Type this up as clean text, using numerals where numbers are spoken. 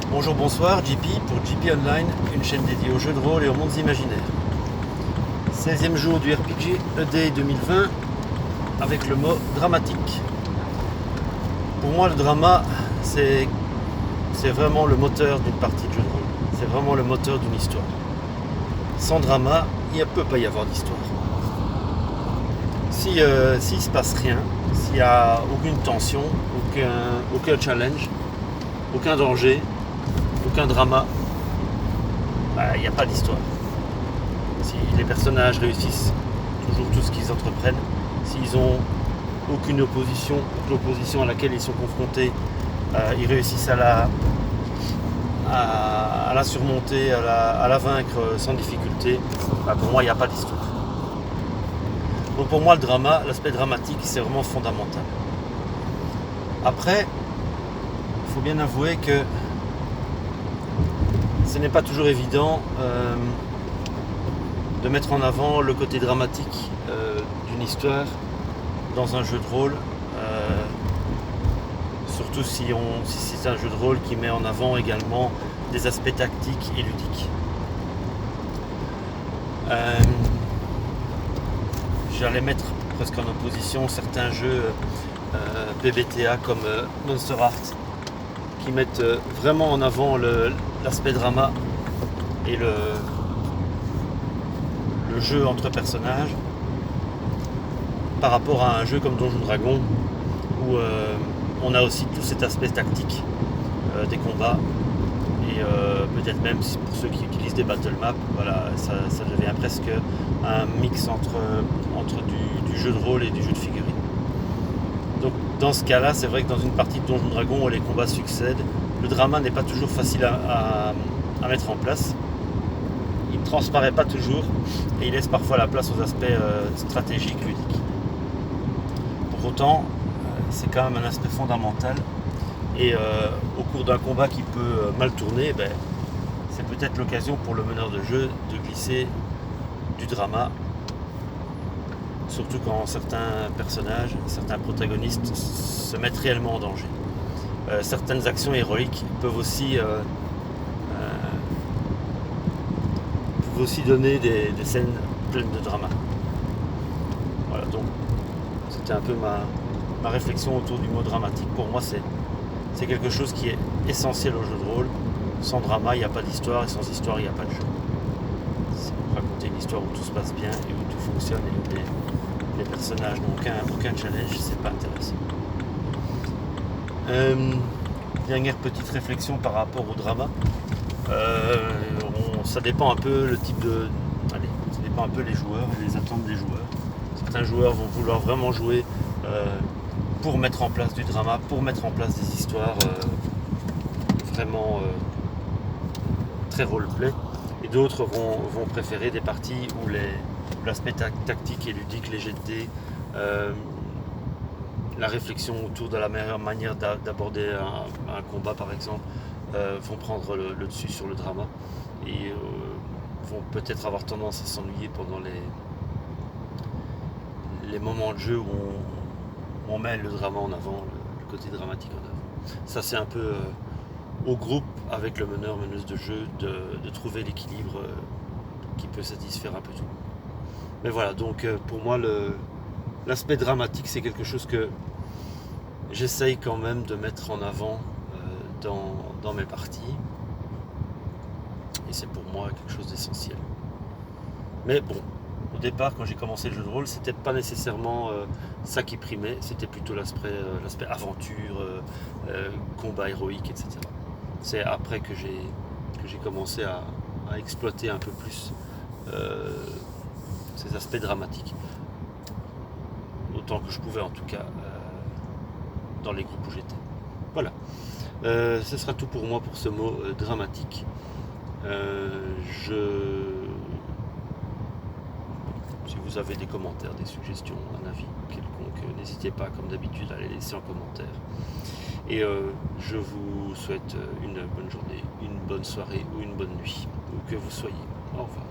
Bonjour, bonsoir, JP pour JP Online, une chaîne dédiée aux jeux de rôle et aux mondes imaginaires. 16e jour du RPG ED 2020 avec le mot dramatique. Pour moi, le drama, c'est vraiment le moteur d'une partie de jeu de rôle. C'est vraiment le moteur d'une histoire. Sans drama, il ne peut pas y avoir d'histoire. S'il ne se passe rien, s'il n'y a aucune tension, aucun challenge, aucun danger, aucun drama, il n'y a pas d'histoire. Si les personnages réussissent toujours tout ce qu'ils entreprennent, s'ils ont aucune opposition, ou que l'opposition à laquelle ils sont confrontés, ils réussissent à la surmonter, à la vaincre sans difficulté, pour moi il n'y a pas d'histoire. Donc pour moi le drama, l'aspect dramatique, c'est vraiment fondamental. Après, il faut bien avouer que ce n'est pas toujours évident de mettre en avant le côté dramatique d'une histoire dans un jeu de rôle, surtout si c'est un jeu de rôle qui met en avant également des aspects tactiques et ludiques. J'allais mettre presque en opposition certains jeux PBTA comme Monster Heart qui mettent vraiment en avant l'aspect drama et le jeu entre personnages par rapport à un jeu comme Donjons Dragons où on a aussi tout cet aspect tactique des combats et peut-être même pour ceux qui utilisent des battle maps, voilà, ça devient presque un mix entre du jeu de rôle et du jeu de figurines. Donc dans ce cas-là, c'est vrai que dans une partie de Donjons Dragons où les combats succèdent, le drama n'est pas toujours facile à mettre en place. Il ne transparaît pas toujours et il laisse parfois la place aux aspects stratégiques, ludiques. Pour autant, c'est quand même un aspect fondamental et au cours d'un combat qui peut mal tourner, c'est peut-être l'occasion pour le meneur de jeu de glisser du drama, surtout quand certains personnages, certains protagonistes se mettent réellement en danger. Certaines actions héroïques peuvent aussi donner des scènes pleines de drama. Voilà, donc c'était un peu ma réflexion autour du mot dramatique. Pour moi, c'est quelque chose qui est essentiel au jeu de rôle. Sans drama, il n'y a pas d'histoire, et sans histoire, il n'y a pas de jeu. Si vous racontez une histoire où tout se passe bien et où tout fonctionne et où les personnages n'ont aucun challenge, c'est pas intéressant. Dernière petite réflexion par rapport au drama. Ça dépend un peu le type de. Allez, ça dépend un peu les joueurs et les attentes des joueurs. Certains joueurs vont vouloir vraiment jouer pour mettre en place du drama, pour mettre en place des histoires vraiment très roleplay. Et d'autres vont préférer des parties où l'aspect tactique et ludique, les jets de dés, la réflexion autour de la meilleure manière d'aborder un combat par exemple, vont prendre le dessus sur le drama et vont peut-être avoir tendance à s'ennuyer pendant les moments de jeu où on met le drama en avant, le côté dramatique en avant. Ça c'est un peu au groupe avec le meneuse de jeu de trouver l'équilibre qui peut satisfaire un peu tout. Mais voilà, donc pour moi l'aspect dramatique c'est quelque chose que j'essaye quand même de mettre en avant dans mes parties et c'est pour moi quelque chose d'essentiel. Mais bon, au départ quand j'ai commencé le jeu de rôle, c'était pas nécessairement ça qui primait, c'était plutôt l'aspect aventure, combat héroïque, etc. C'est après que j'ai commencé à exploiter un peu plus ces aspects dramatiques, autant que je pouvais en tout cas dans les groupes où j'étais. Voilà, ce sera tout pour moi pour ce mot dramatique. Si vous avez des commentaires, des suggestions, un avis quelconque, n'hésitez pas comme d'habitude à les laisser en commentaire. Et je vous souhaite une bonne journée, une bonne soirée ou une bonne nuit, où que vous soyez. Au revoir.